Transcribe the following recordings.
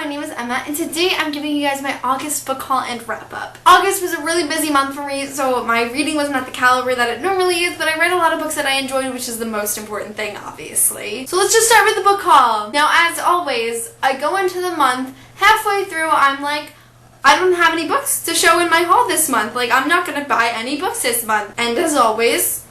my name is Emma, and today I'm giving you guys my August book haul and wrap-up. August was a really busy month for me, so my reading wasn't at the caliber that it normally is, but I read a lot of books that I enjoyed, which is the most important thing, obviously. So let's just start with the book haul. Now, as always, I go into the month, halfway through, I'm like, I don't have any books to show in my haul this month. Like, I'm not gonna buy any books this month. And as always,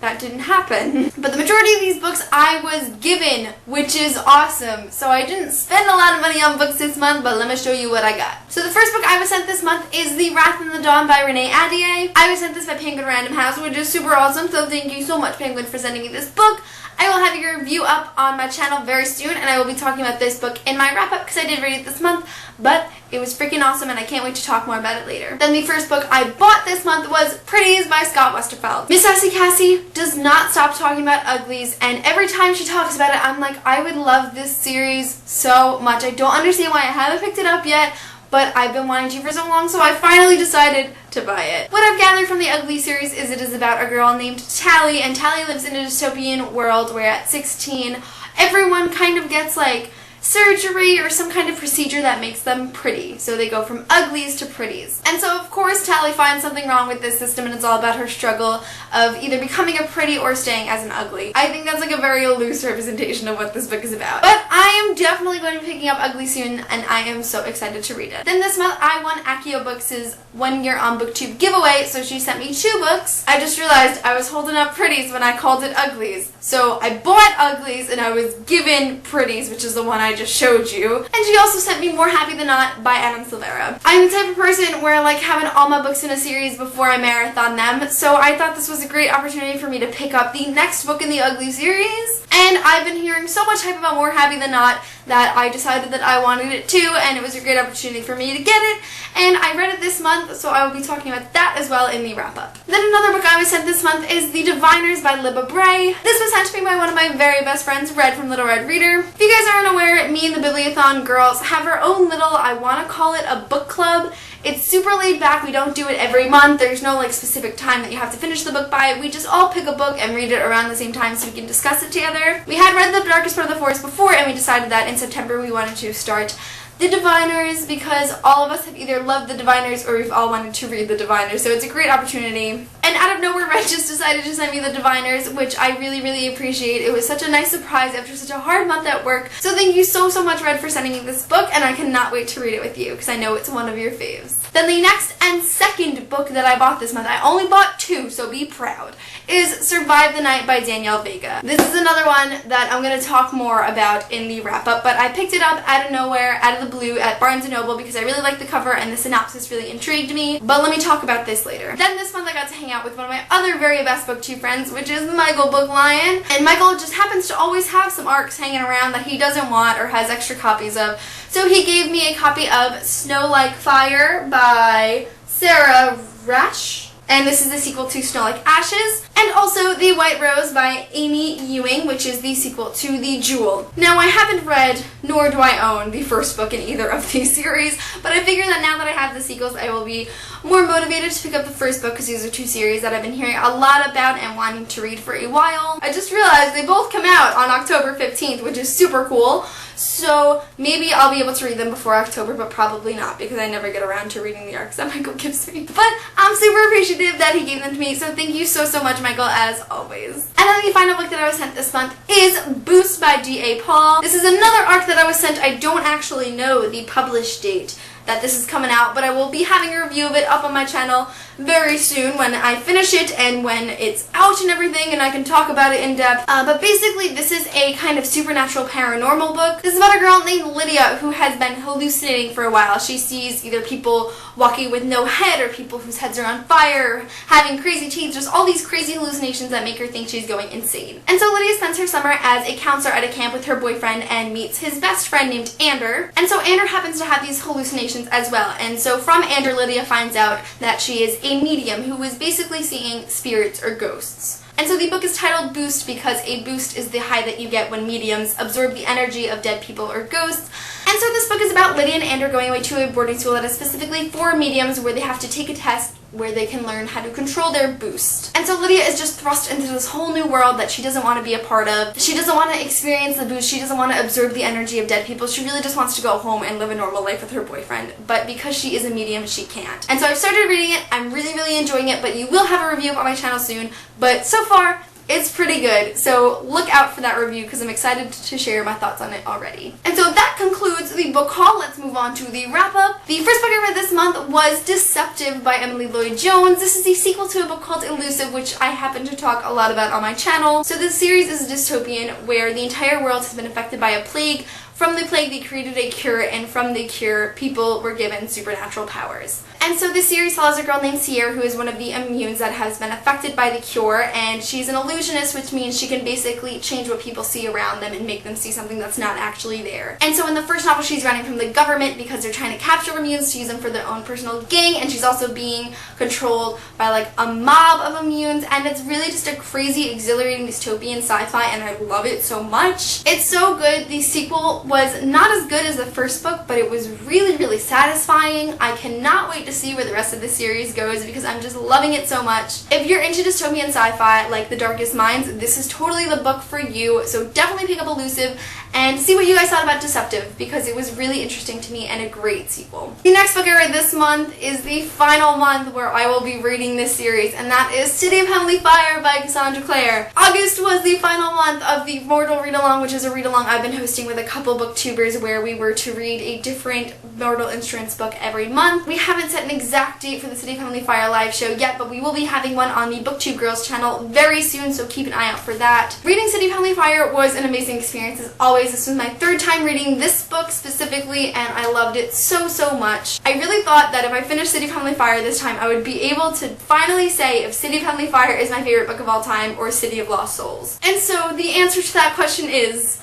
that didn't happen. But the majority of these books I was given, which is awesome. So I didn't spend a lot of money on books this month, but let me show you what I got. So the first book I was sent this month is The Wrath in the Dawn by Renee Ahdieh. I was sent this by Penguin Random House, which is super awesome, so thank you so much, Penguin, for sending me this book. I will have your review up on my channel very soon, and I will be talking about this book in my wrap-up because I did read it this month, but it was freaking awesome and I can't wait to talk more about it later. Then the first book I bought this month was Pretties by Scott Westerfeld. Miss Sassy Cassie does not stop talking about uglies, and every time she talks about it, I'm like, I would love this series so much. I don't understand why I haven't picked it up yet, but I've been wanting to for so long, so I finally decided to buy it. What I've gathered from the Ugly series is it is about a girl named Tally, and Tally lives in a dystopian world where at 16, everyone kind of gets like surgery or some kind of procedure that makes them pretty. So they go from uglies to pretties. And so of course Tally finds something wrong with this system, and it's all about her struggle of either becoming a pretty or staying as an ugly. I think that's like a very loose representation of what this book is about. But I am definitely going to be picking up Ugly soon, and I am so excited to read it. Then this month I won Accio Books' 1 year on BookTube giveaway, so she sent me 2 books. I just realized I was holding up Pretties when I called it Uglies. So I bought Uglies and I was given Pretties, which is the one I just showed you. And she also sent me More Happy Than Not by Adam Silvera. I'm the type of person where I like having all my books in a series before I marathon them, so I thought this was a great opportunity for me to pick up the next book in the Ugly series. And I've been hearing so much hype about More Happy Than Not that I decided that I wanted it too, and it was a great opportunity for me to get it. And I read it this month, so I will be talking about that as well in the wrap-up. Then another book I was sent this month is The Diviners by Libba Bray. This was sent to me by one of my very best friends, Red from Little Red Reader. If you guys aren't aware, me and the Bibliothon girls have our own little, I want to call it a book club. It's super laid back. We don't do it every month. There's no like specific time that you have to finish the book by. We just all pick a book and read it around the same time so we can discuss it together. We had read The Darkest Part of the Forest before, and we decided that in September we wanted to start The Diviners because all of us have either loved The Diviners or we've all wanted to read The Diviners, so it's a great opportunity. And out of nowhere, Red just decided to send me The Diviners, which I really, really appreciate. It was such a nice surprise after such a hard month at work. So thank you so, so much, Red, for sending me this book, and I cannot wait to read it with you because I know it's one of your faves. Then the next and second book that I bought this month, I only bought 2, so be proud, is Survive the Night by Danielle Vega. This is another one that I'm going to talk more about in the wrap-up, but I picked it up out of nowhere, out of the blue, at Barnes & Noble because I really liked the cover and the synopsis really intrigued me, but let me talk about this later. Then this month I got to hang out with one of my other very best BookTube friends, which is Michael Book Lion, and Michael just happens to always have some ARCs hanging around that he doesn't want or has extra copies of, so he gave me a copy of Snow Like Fire by Sarah Rash, and this is the sequel to Snow Like Ashes, and also The White Rose by Amy Ewing, which is the sequel to The Jewel. Now, I haven't read, nor do I own, the first book in either of these series, but I figure that now that I have the sequels, I will be more motivated to pick up the first book because these are 2 series that I've been hearing a lot about and wanting to read for a while. I just realized they both come out on October 15th, which is super cool. So maybe I'll be able to read them before October, but probably not because I never get around to reading the ARCs that Michael gives me. But I'm super appreciative that he gave them to me, so thank you so, so much, Michael, as always. And then the final book that I was sent this month is Boost by D.A. Paul. This is another ARC that I was sent. I don't actually know the published date that this is coming out, but I will be having a review of it up on my channel very soon when I finish it and when it's out and everything and I can talk about it in depth. But basically this is a kind of supernatural paranormal book. This is about a girl named Lydia who has been hallucinating for a while. She sees either people walking with no head or people whose heads are on fire, having crazy teeth, just all these crazy hallucinations that make her think she's going insane. And so Lydia spends her summer as a counselor at a camp with her boyfriend and meets his best friend named Ander. And so Ander happens to have these hallucinations as well. And so from Ander, Lydia finds out that she is a medium who is basically seeing spirits or ghosts. And so the book is titled Boost because a boost is the high that you get when mediums absorb the energy of dead people or ghosts. And so this book is about Lydia and Ander going away to a boarding school that is specifically for mediums where they have to take a test where they can learn how to control their boost. And so Lydia is just thrust into this whole new world that she doesn't want to be a part of. She doesn't want to experience the boost. She doesn't want to absorb the energy of dead people. She really just wants to go home and live a normal life with her boyfriend. But because she is a medium, she can't. And so I've started reading it. I'm really, really enjoying it, but you will have a review on my channel soon. But so far, it's pretty good, so look out for that review because I'm excited to share my thoughts on it already. And so that concludes the book haul. Let's move on to the wrap-up. The first book I read this month was Deceptive by Emily Lloyd-Jones. This is the sequel to a book called Elusive, which I happen to talk a lot about on my channel. So this series is a dystopian where the entire world has been affected by a plague. From the plague, they created a cure, and from the cure, people were given supernatural powers. And so this series follows a girl named Sierra, who is one of the immunes that has been affected by the cure, and she's an illusionist, which means she can basically change what people see around them and make them see something that's not actually there. And so in the first novel, she's running from the government because they're trying to capture immunes to use them for their own personal gain, and she's also being controlled by like a mob of immunes, and it's really just a crazy, exhilarating dystopian sci-fi, and I love it so much. It's so good. The sequel was not as good as the first book, but it was really, really satisfying. I cannot wait to see where the rest of the series goes because I'm just loving it so much. If you're into dystopian sci-fi like The Darkest Minds, this is totally the book for you, so definitely pick up Elusive and see what you guys thought about Deceptive because it was really interesting to me and a great sequel. The next book I read this month is the final month where I will be reading this series, and that is City of Heavenly Fire by Cassandra Clare. August was the final month of the Mortal Read-Along, which is a read-along I've been hosting with a couple booktubers where we were to read a different Mortal Instruments book every month. We haven't set an exact date for the City of Heavenly Fire live show yet, but we will be having one on the BookTube Girls channel very soon, so keep an eye out for that. Reading City of Heavenly Fire was an amazing experience as always. This was my third time reading this book specifically, and I loved it so, so much. I really thought that if I finished City of Heavenly Fire this time, I would be able to finally say if City of Heavenly Fire is my favorite book of all time or City of Lost Souls. And so the answer to that question is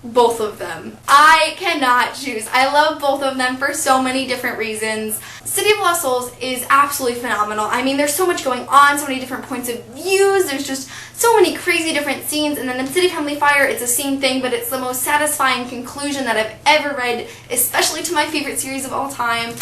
both of them. I cannot choose. I love both of them for so many different reasons. City of Lost Souls is absolutely phenomenal. I mean, there's so much going on, so many different points of views, there's just so many crazy different scenes, and then in City of Heavenly Fire, it's the same thing, but it's the most satisfying conclusion that I've ever read, especially to my favorite series of all time.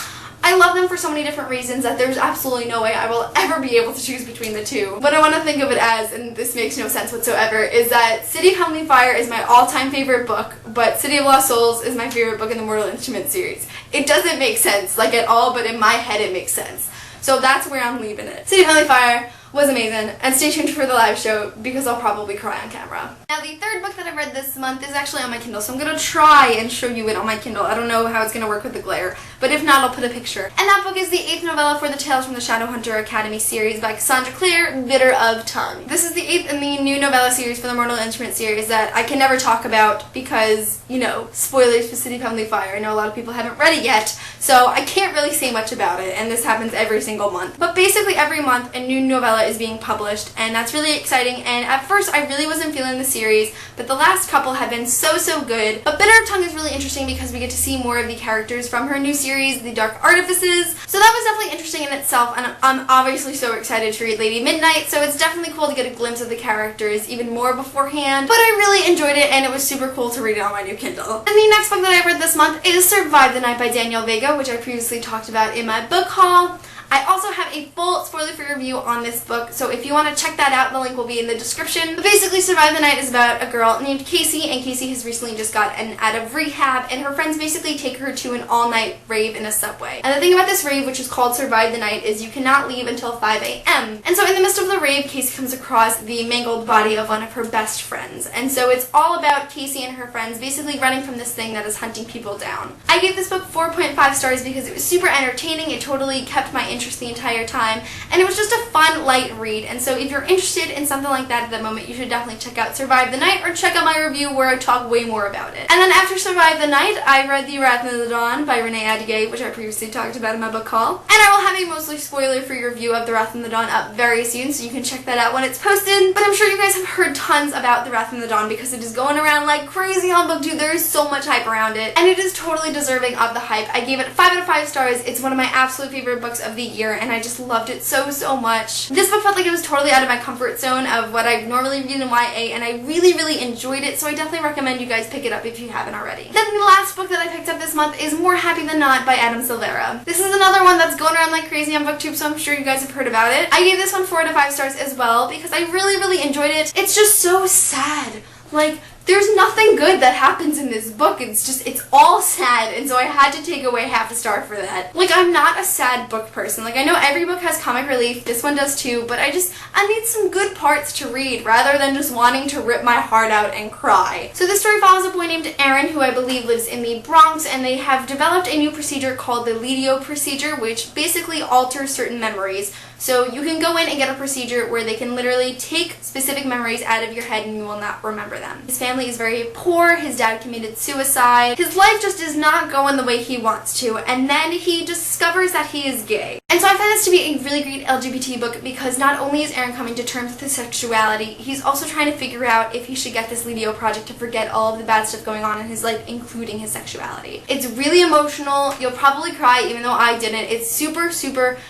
I love them for so many different reasons that there's absolutely no way I will ever be able to choose between the two. What I want to think of it as, and this makes no sense whatsoever, is that City of Heavenly Fire is my all-time favorite book, but City of Lost Souls is my favorite book in the Mortal Instruments series. It doesn't make sense, like at all, but in my head it makes sense. So that's where I'm leaving it. City of Heavenly Fire was amazing, and stay tuned for the live show because I'll probably cry on camera. Now the third book that I read this month is actually on my Kindle, so I'm going to try and show you it on my Kindle. I don't know how it's going to work with the glare, but if not, I'll put a picture. And that book is the 8th novella for the Tales from the Shadowhunter Academy series by Cassandra Clare, Bitter of Tongue. This is the 8th in the new novella series for the Mortal Instruments series that I can never talk about because, you know, spoilers for City of Heavenly Fire. I know a lot of people haven't read it yet, so I can't really say much about it, and this happens every single month. But basically every month a new novella is being published, and that's really exciting, and at first I really wasn't feeling the series, but the last couple have been so, so good. But Bitter of Tongue is really interesting because we get to see more of the characters from her new series, The Dark Artifices, so that was definitely interesting in itself, and I'm obviously so excited to read Lady Midnight, so it's definitely cool to get a glimpse of the characters even more beforehand, but I really enjoyed it, and it was super cool to read it on my new Kindle. And the next book that I read this month is Survive the Night by Daniel Vega, which I previously talked about in my book haul. I also have a full spoiler-free review on this book, so if you want to check that out, the link will be in the description. But basically, Survive the Night is about a girl named Casey, and Casey has recently just gotten out of rehab, and her friends basically take her to an all-night rave in a subway. And the thing about this rave, which is called Survive the Night, is you cannot leave until 5 a.m. And so in the midst of the rave, Casey comes across the mangled body of one of her best friends. And so it's all about Casey and her friends basically running from this thing that is hunting people down. I gave this book 4.5 stars because it was super entertaining. It totally kept my interest the entire time, and it was just a fun, light read. And so if you're interested in something like that at the moment, you should definitely check out Survive the Night, or check out my review where I talk way more about it. And then after Survive the Night, I read The Wrath of the Dawn by Renee Adiguet, which I previously talked about in my book haul. And I will have a mostly spoiler-free review of The Wrath of the Dawn up very soon, so you can check that out when it's posted. But I'm sure you guys have heard tons about The Wrath of the Dawn because it is going around like crazy on BookTube. There is so much hype around it, and it is totally deserving of the hype. I gave it 5 out of 5 stars. It's one of my absolute favorite books of the year, and I just loved it so much. This book felt like it was totally out of my comfort zone of what I normally read in YA, and I really enjoyed it, so I definitely recommend you guys pick it up if you haven't already. Then the last book that I picked up this month is More Happy Than Not by Adam Silvera. This is another one that's going around like crazy on BookTube, so I'm sure you guys have heard about it. I gave this one 4 out of 5 stars as well because I really enjoyed it. It's just so sad. Like, there's nothing good that happens in this book. It's all sad, and so I had to take away half a star for that. Like, I'm not a sad book person. Like, I know every book has comic relief, this one does too, but I need some good parts to read rather than just wanting to rip my heart out and cry. So this story follows a boy named Aaron who I believe lives in the Bronx, and they have developed a new procedure called the Lidio procedure, which basically alters certain memories. So you can go in and get a procedure where they can literally take specific memories out of your head and you will not remember them. His family is very poor, his dad committed suicide, his life just is not going the way he wants to, and then he discovers that he is gay. And so I find this to be a really great LGBT book because not only is Aaron coming to terms with his sexuality, he's also trying to figure out if he should get this Lidio project to forget all of the bad stuff going on in his life, including his sexuality. It's really emotional, you'll probably cry even though I didn't. It's super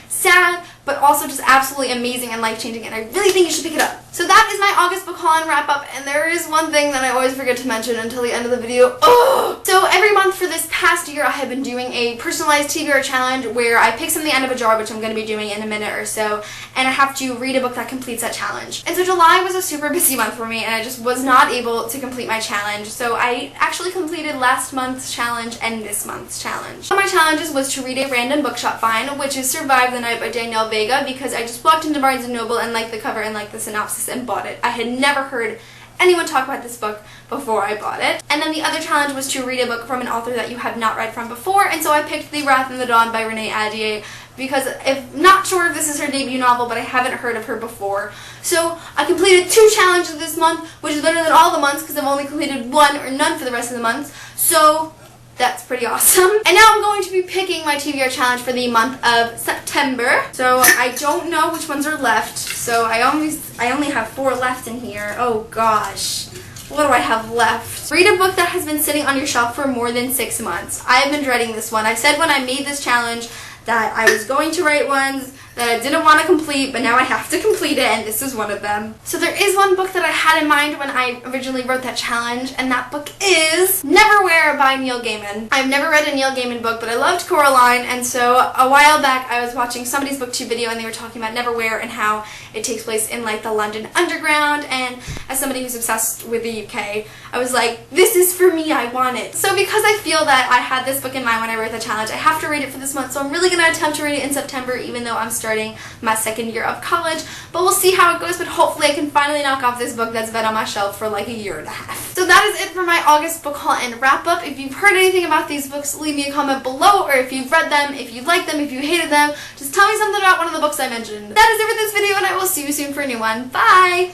sad, but also just absolutely amazing and life-changing, and I really think you should pick it up. So that is my August book haul and wrap-up, and there is one thing that I always forget to mention until the end of the video. Ugh! So every month for this past year I have been doing a personalized TBR challenge where I pick something out of a jar, which I'm going to be doing in a minute or so, and I have to read a book that completes that challenge. And so July was a super busy month for me, and I just was not able to complete my challenge, so I actually completed last month's challenge and this month's challenge. One of my challenges was to read a random bookshop find, which is Survive the Night by Danielle Vega, because I just walked into Barnes & Noble and liked the cover and liked the synopsis and bought it. I had never heard anyone talk about this book before I bought it. And then the other challenge was to read a book from an author that you have not read from before, and so I picked The Wrath and the Dawn by Renee Ahdieh because I'm not sure if this is her debut novel, but I haven't heard of her before. So I completed 2 challenges this month, which is better than all the months because I've only completed 1 or none for the rest of the months. So that's pretty awesome. And now I'm going to be picking my TBR challenge for the month of September. So I don't know which ones are left. So I only have 4 left in here. Oh gosh. What do I have left? Read a book that has been sitting on your shelf for more than 6 months. I have been dreading this one. I said when I made this challenge that I was going to write ones that I didn't want to complete, but now I have to complete it, and this is one of them. So there is one book that I had in mind when I originally wrote that challenge, and that book is Neverwhere by Neil Gaiman. I've never read a Neil Gaiman book, but I loved Coraline, and so a while back I was watching somebody's BookTube video and they were talking about Neverwhere and how it takes place in like the London Underground, and as somebody who's obsessed with the UK, I was like, this is for me, I want it. So because I feel that I had this book in mind when I wrote the challenge, I have to read it for this month, so I'm really going to attempt to read it in September, even though I'm starting my 2nd year of college, but we'll see how it goes, but hopefully I can finally knock off this book that's been on my shelf for like a year and a half. So that is it for my August book haul and wrap up. If you've heard anything about these books, leave me a comment below, or if you've read them, if you liked them, if you hated them, just tell me something about one of the books I mentioned. That is it for this video, and I will see you soon for a new one. Bye!